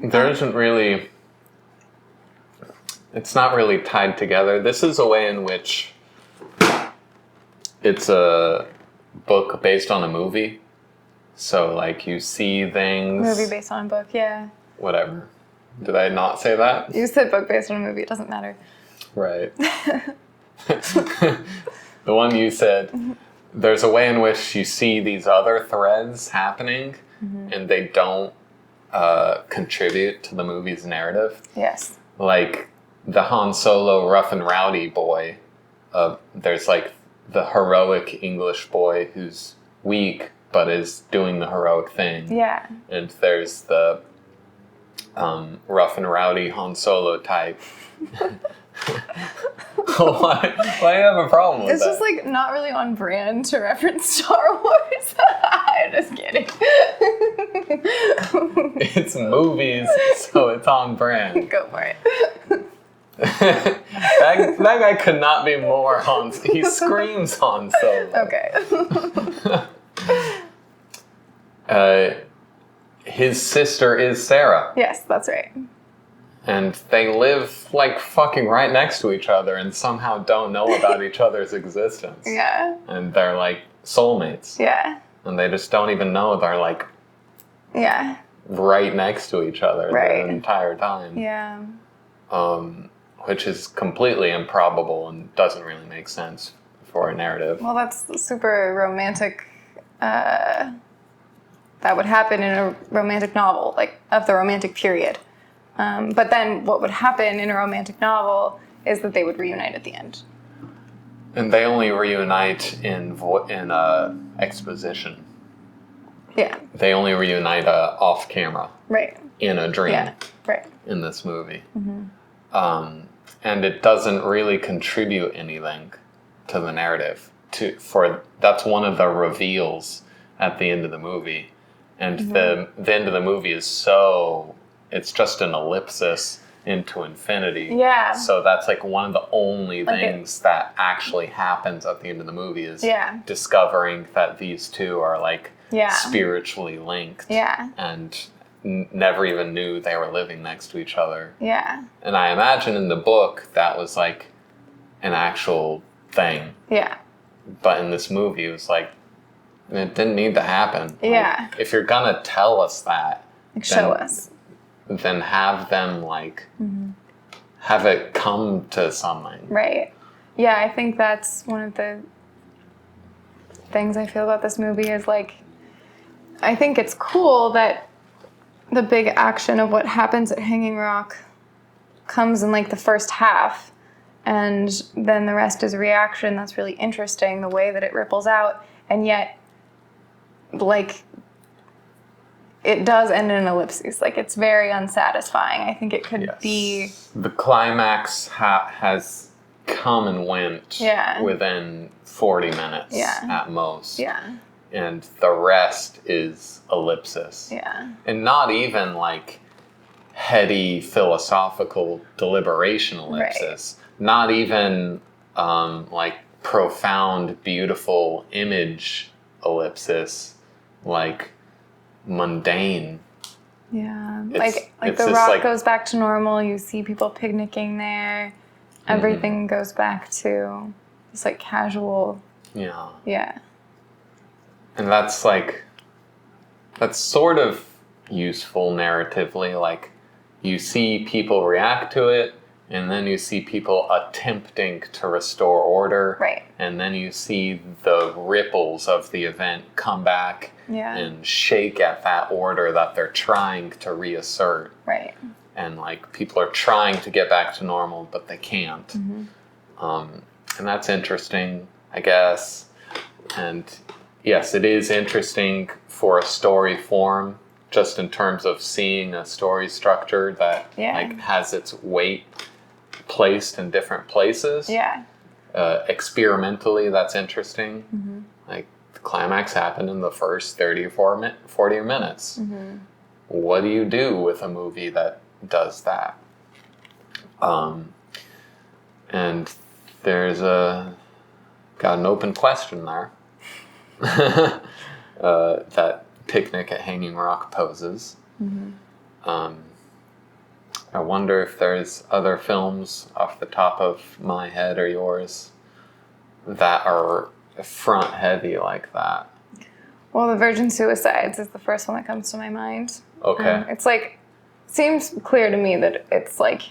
There isn't really... It's not really tied together. This is a way in which it's a book based on a movie. So, like, you see things... Movie based on a book, yeah. Whatever. Did I not say that? You said book based on a movie. It doesn't matter. Right. The one you said, there's a way in which you see these other threads happening and they don't contribute to the movie's narrative. Yes. Like the Han Solo rough and rowdy boy. There's like the heroic English boy who's weak but is doing the heroic thing. Yeah. And there's the rough and rowdy Han Solo type. Why do you have a problem with that? It's just like not really on brand to reference Star Wars. I'm just kidding. It's movies, so it's on brand. Go for it. that guy could not be more Han. He screams Han Solo. Okay. His sister is Sarah. Yes, that's right. And they live like fucking right next to each other and somehow don't know about each other's existence. Yeah. And they're like soulmates. Yeah. And they just don't even know they're like right next to each other the entire time. Yeah. Which is completely improbable and doesn't really make sense for a narrative. Well, that's super romantic. That would happen in a romantic novel, like of the romantic period. But then what would happen in a romantic novel is that they would reunite at the end. And they only reunite in exposition. Yeah. They only reunite off camera. Right. In a dream. Yeah. Right. In this movie. Mm-hmm. And it doesn't really contribute anything to the narrative. That's one of the reveals at the end of the movie. And the end of the movie is so... It's just an ellipsis into infinity. Yeah. So that's like one of the only things that actually happens at the end of the movie is discovering that these two are like spiritually linked. Yeah. And never even knew they were living next to each other. Yeah. And I imagine in the book that was like an actual thing. Yeah. But in this movie it was like, it didn't need to happen. Yeah. Like, if you're gonna tell us that. Like show us. Then have them like have it come to something. Right. Yeah, I think that's one of the things I feel about this movie is like, I think it's cool that the big action of what happens at Hanging Rock comes in like the first half, and then the rest is reaction. That's really interesting, the way that it ripples out, and yet like it does end in an ellipsis. Like, it's very unsatisfying. I think it could be... The climax has come and went within 40 minutes at most. Yeah. And the rest is ellipsis. Yeah. And not even like heady philosophical deliberation ellipsis. Right. Not even like profound, beautiful image ellipsis. Like mundane. Yeah. Like the rock goes back to normal. You see people picnicking there. Everything goes back to this like casual. Yeah. Yeah. And that's sort of useful narratively. Like, you see people react to it, and then you see people attempting to restore order. Right. And then you see the ripples of the event come back and shake at that order that they're trying to reassert. Right. And like, people are trying to get back to normal, but they can't. And that's interesting, I guess. And yes, it is interesting for a story form, just in terms of seeing a story structure that like has its weight placed in different places. Yeah. Experimentally, that's interesting. Like, the climax happened in the first 30 or 40 minutes. What do you do with a movie that does that? And there's got an open question there. That Picnic at Hanging Rock poses. I wonder if there's other films off the top of my head or yours that are front heavy like that. Well, The Virgin Suicides is the first one that comes to my mind. Okay. It's like, seems clear to me that it's like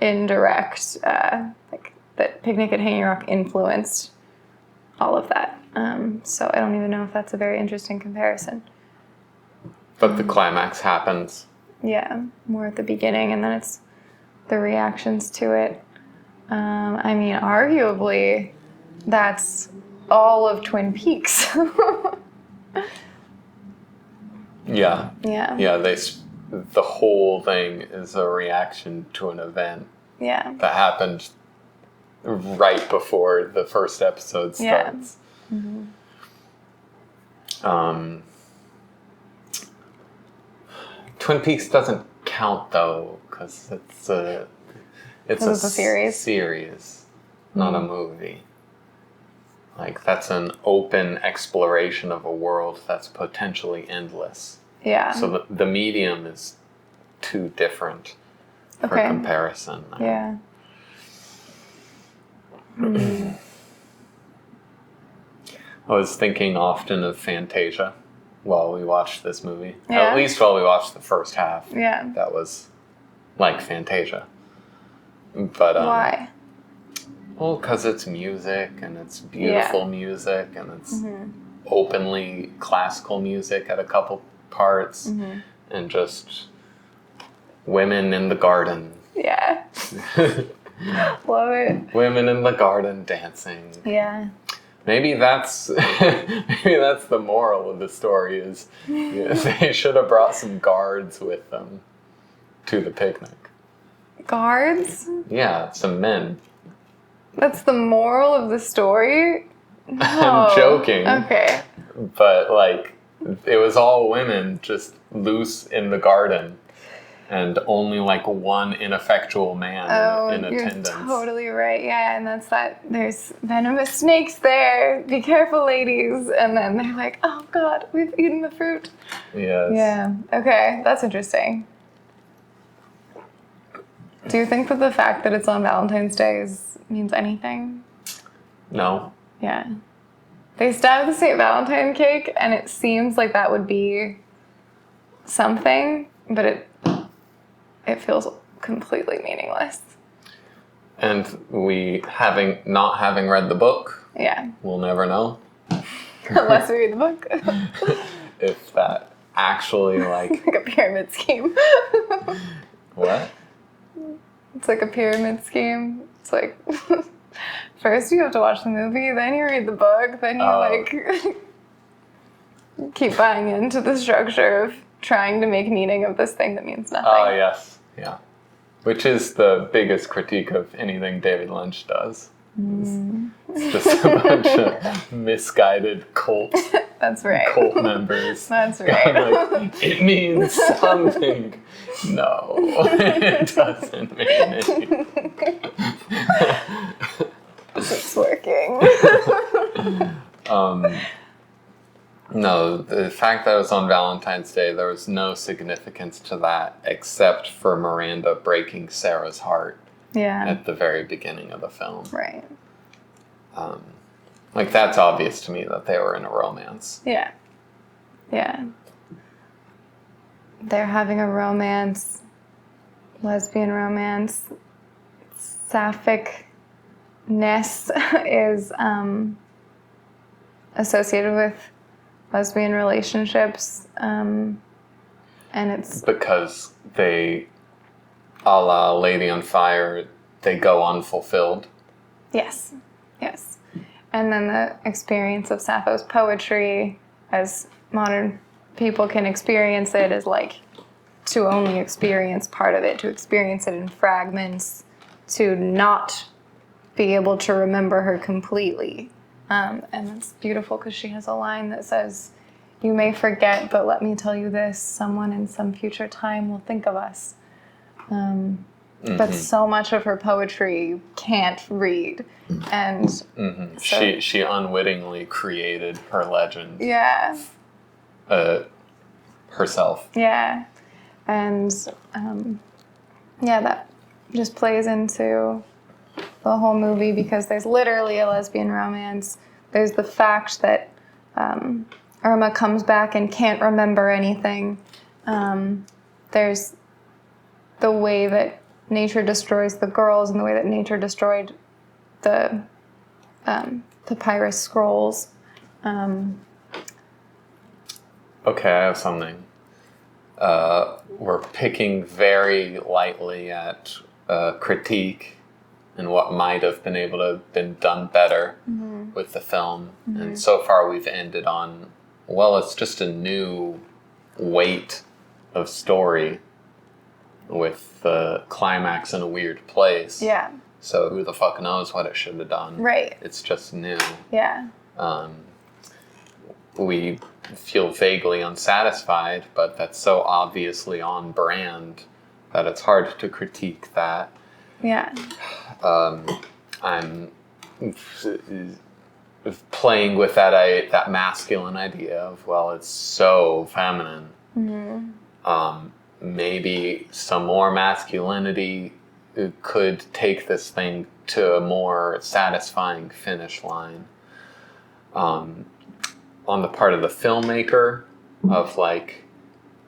indirect, like that Picnic at Hanging Rock influenced all of that. So I don't even know if that's a very interesting comparison. But the climax happens. Yeah, more at the beginning, and then it's the reactions to it. I mean, arguably, that's all of Twin Peaks. Yeah. Yeah. Yeah, the whole thing is a reaction to an event that happened right before the first episode starts. Twin Peaks doesn't count though, because it's a series, not a movie. Like, that's an open exploration of a world that's potentially endless. Yeah. So the medium is too different for comparison. Yeah. I was thinking often of Fantasia while we watched this movie. Yeah. At least while we watched the first half. Yeah. That was like Fantasia. But why? Well, because it's music, and it's beautiful music, and it's openly classical music at a couple parts, and just women in the garden. Yeah. Love it. Women in the garden dancing. Yeah. Maybe that's the moral of the story is they should have brought some guards with them to the picnic. Guards? Yeah, some men. That's the moral of the story? No. I'm joking. Okay. But like, it was all women just loose in the garden. And only like one ineffectual man in attendance. You're totally right. Yeah, and that's that. There's venomous snakes there. Be careful, ladies. And then they're like, oh God, we've eaten the fruit. Yes. Yeah. Okay, that's interesting. Do you think that the fact that it's on Valentine's Day means anything? No. Yeah. They stabbed the St. Valentine cake, and it seems like that would be something, but it feels completely meaningless. And we not having read the book, we'll never know. Unless we read the book. If that actually Like a pyramid scheme. What? It's like a pyramid scheme. It's like first you have to watch the movie, then you read the book, then you keep buying into the structure of trying to make meaning of this thing that means nothing. Oh, yes. Yeah. Which is the biggest critique of anything David Lynch does. It's just a bunch of misguided cult members. That's right. Like, it means something. No, it doesn't mean anything. It's working. No, the fact that it was on Valentine's Day, there was no significance to that except for Miranda breaking Sarah's heart at the very beginning of the film. Right. Like, that's obvious to me that they were in a romance. Yeah. Yeah. They're having a romance, lesbian romance. Sapphicness is associated with lesbian relationships, and it's because they, a la Lady on Fire, they go unfulfilled. Yes. And then the experience of Sappho's poetry, as modern people can experience it, is like to only experience part of it, to experience it in fragments, to not be able to remember her completely. And it's beautiful because she has a line that says, "You may forget, but let me tell you this, someone in some future time will think of us." But so much of her poetry you can't read. And so she unwittingly created her legend. Yeah. Herself. Yeah. And that just plays into the whole movie because there's literally a lesbian romance. There's the fact that Irma comes back and can't remember anything. There's the way that nature destroys the girls and the way that nature destroyed the papyrus scrolls. Okay, I have something. We're picking very lightly at critique and what might have been able to have been done better with the film. And so far we've ended on, well, it's just a new weight of story with the climax in a weird place. Yeah. So who the fuck knows what it should have done. Right. It's just new. Yeah. We feel vaguely unsatisfied, but that's so obviously on brand that it's hard to critique that. Yeah. I'm playing with that masculine idea of, well, it's so feminine. Maybe some more masculinity could take this thing to a more satisfying finish line. On the part of the filmmaker, of like,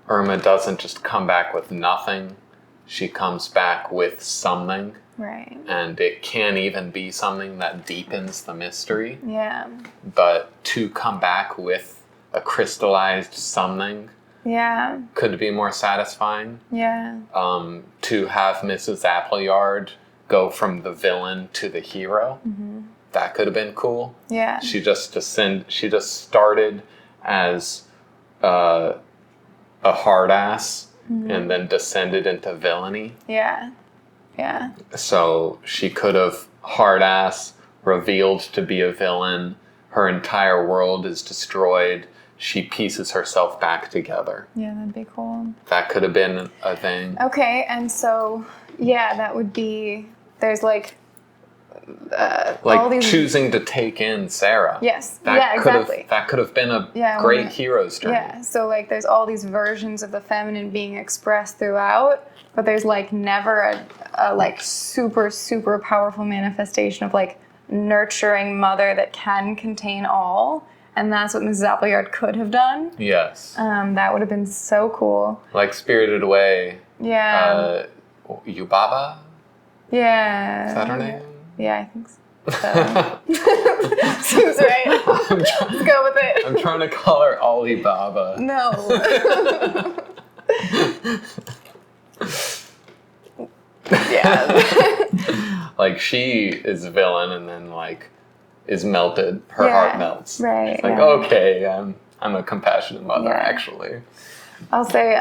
Irma doesn't just come back with nothing, she comes back with something. Right. And it can even be something that deepens the mystery. Yeah. But to come back with a crystallized something could be more satisfying. Yeah. To have Mrs. Appleyard go from the villain to the hero, that could have been cool. Yeah. She just started as a hard ass and then descended into villainy. Yeah. Yeah. So she could have hard ass, revealed to be a villain. Her entire world is destroyed. She pieces herself back together. Yeah, that'd be cool. That could have been a thing. Okay, and so, that would be, there's like all these... choosing to take in Sarah. Yes, exactly. That could have been a great hero's journey. Yeah, so like there's all these versions of the feminine being expressed throughout, but there's like never a like super, super powerful manifestation of like nurturing mother that can contain all. And that's what Mrs. Appleyard could have done. Yes. That would have been so cool. Like Spirited Away. Yeah. Yubaba? Yeah. Is that her name? Yeah, I think so. So. Seems right. Let's go with it. I'm trying to call her Alibaba. No. Yeah. Like, she is a villain and then, like, is melted. Her heart melts. Right. It's like, okay, I'm a compassionate mother, actually. I'll say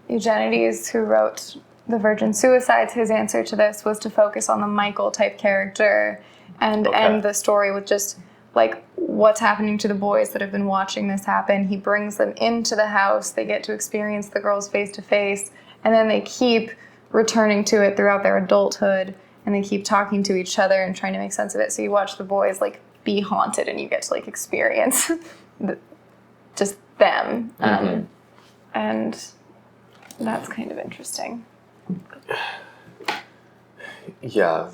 Eugenides, who wrote The Virgin Suicides, his answer to this was to focus on the Michael type character and end the story with just like what's happening to the boys that have been watching this happen. He brings them into the house, they get to experience the girls face to face, and then they keep returning to it throughout their adulthood, and they keep talking to each other and trying to make sense of it. So you watch the boys like be haunted, and you get to like experience just them. And that's kind of interesting. Yeah,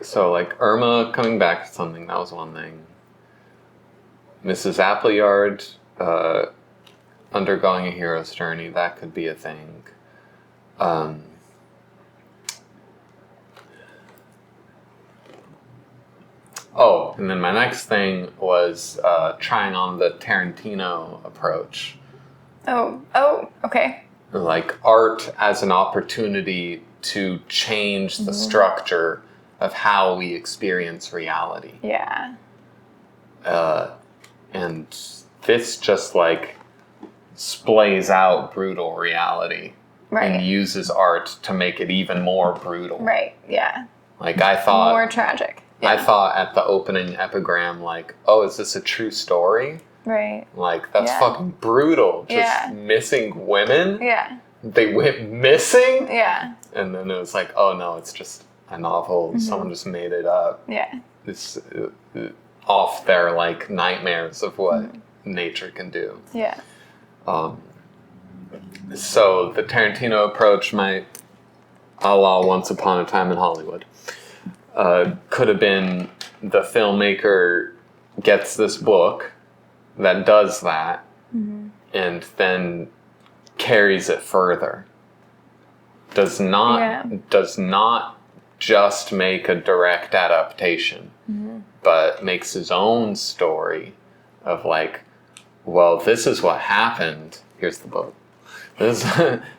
so like Irma coming back to something, that was one thing. Mrs. Appleyard undergoing a hero's journey, that could be a thing. And then my next thing was trying on the Tarantino approach. Oh, okay. Like art as an opportunity to change the structure of how we experience reality. Yeah. And this just like splays out brutal reality. Right. And uses art to make it even more brutal. Right, yeah. Like I thought... More tragic. Yeah. I thought at the opening epigram, like, oh, is this a true story? Right. Like, that's fucking brutal. Just missing women? Yeah. They went missing? Yeah. And then it was like, oh no, it's just a novel. Someone just made it up. Yeah. It's off their, like, nightmares of what nature can do. Yeah. So the Tarantino approach might, a la Once Upon a Time in Hollywood, could have been the filmmaker gets this book that does that and then carries it further. Does not just make a direct adaptation, but makes his own story of like, well, this is what happened. Here's the book. This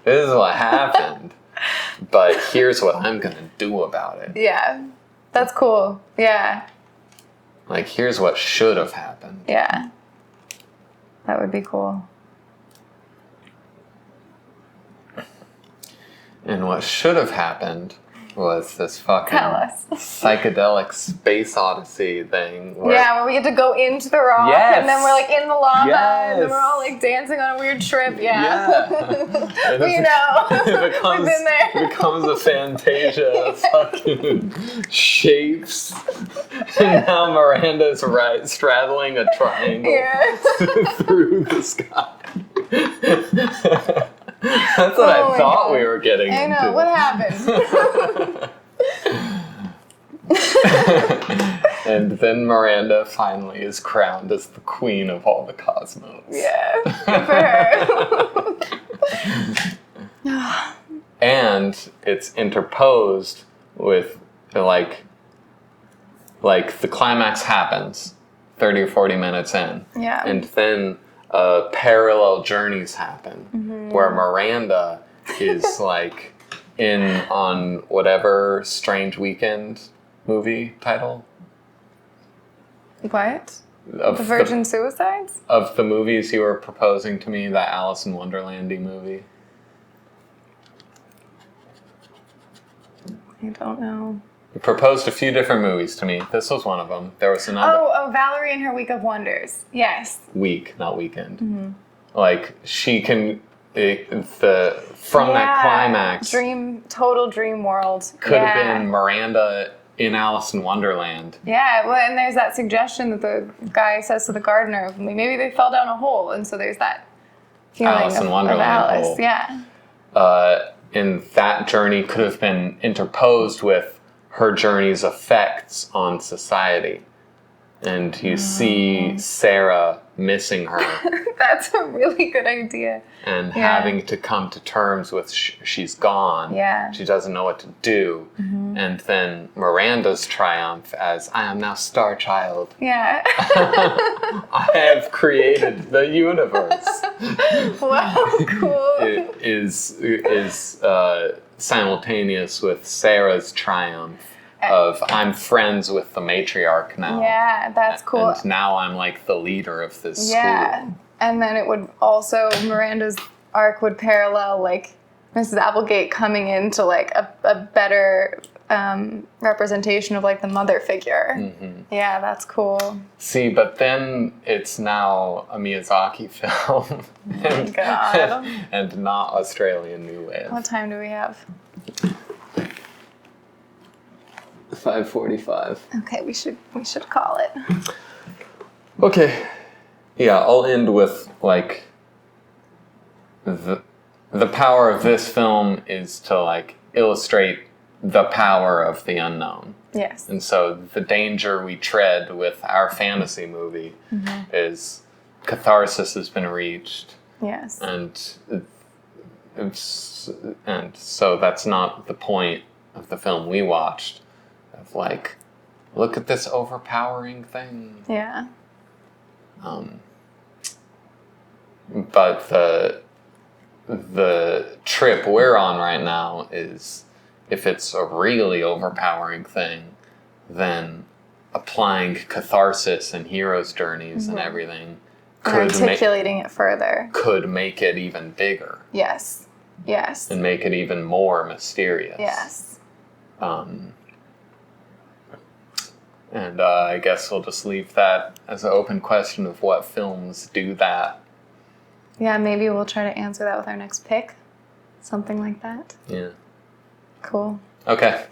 is what happened. But here's what I'm gonna do about it. Yeah. That's cool. Yeah. Like, here's what should have happened. Yeah. That would be cool. And what should have happened was this fucking Tell us. psychedelic space odyssey thing. Where we get to go into the rock, and then we're like in the lava, and then we're all like dancing on a weird trip. Yeah. We know. We've been there. It becomes a Fantasia of fucking shapes. And now Miranda's straddling a triangle through the sky. That's what I thought we were getting into. I know. What happened? And then Miranda finally is crowned as the queen of all the cosmos. Yeah. Good for her. And it's interposed with, like the climax happens 30 or 40 minutes in. Yeah. And then parallel journeys happen where Miranda is like on whatever Strange Weekend movie title. What? The Virgin Suicides? Of the movies you were proposing to me, that Alice in Wonderland-y movie. I don't know. You proposed a few different movies to me. This was one of them. There was another. Oh, Valerie and Her Week of Wonders. Yes. Week, not weekend. Like, she can... From that climax... Total dream world. Could have been Miranda in Alice in Wonderland. Yeah, well, and there's that suggestion that the guy says to the gardener, maybe they fell down a hole, and so there's that feeling Alice in Wonderland of Alice. hole. Yeah. And that journey could have been interposed with her journey's effects on society. And you see Sarah missing her That's a really good idea. and having to come to terms with she's gone. Yeah. She doesn't know what to do. And then Miranda's triumph as I am now Star Child. Yeah. I have created the universe. Wow, cool. It is simultaneous with Sarah's triumph of I'm friends with the matriarch now. Yeah, that's cool. And now I'm like the leader of this Yeah. school. And then it would also, Miranda's arc would parallel like Mrs. Applegate coming into like a better representation of like the mother figure. Yeah, that's cool. See, but then it's now a Miyazaki film. Oh God. And not Australian New Wave. What time do we have? 5:45. Okay, we should call it. Okay. Yeah, I'll end with like the power of this film is to like illustrate the power of the unknown. Yes. And so the danger we tread with our fantasy movie is catharsis has been reached. Yes. And so that's not the point of the film we watched. Of like, look at this overpowering thing. Yeah. But the trip we're on right now is, if it's a really overpowering thing, then applying catharsis and hero's journeys and everything And articulating it further. Could make it even bigger. Yes. Yes. And make it even more mysterious. Yes. And I guess we'll just leave that as an open question of what films do that. Yeah, maybe we'll try to answer that with our next pick. Something like that. Yeah. Cool. Okay.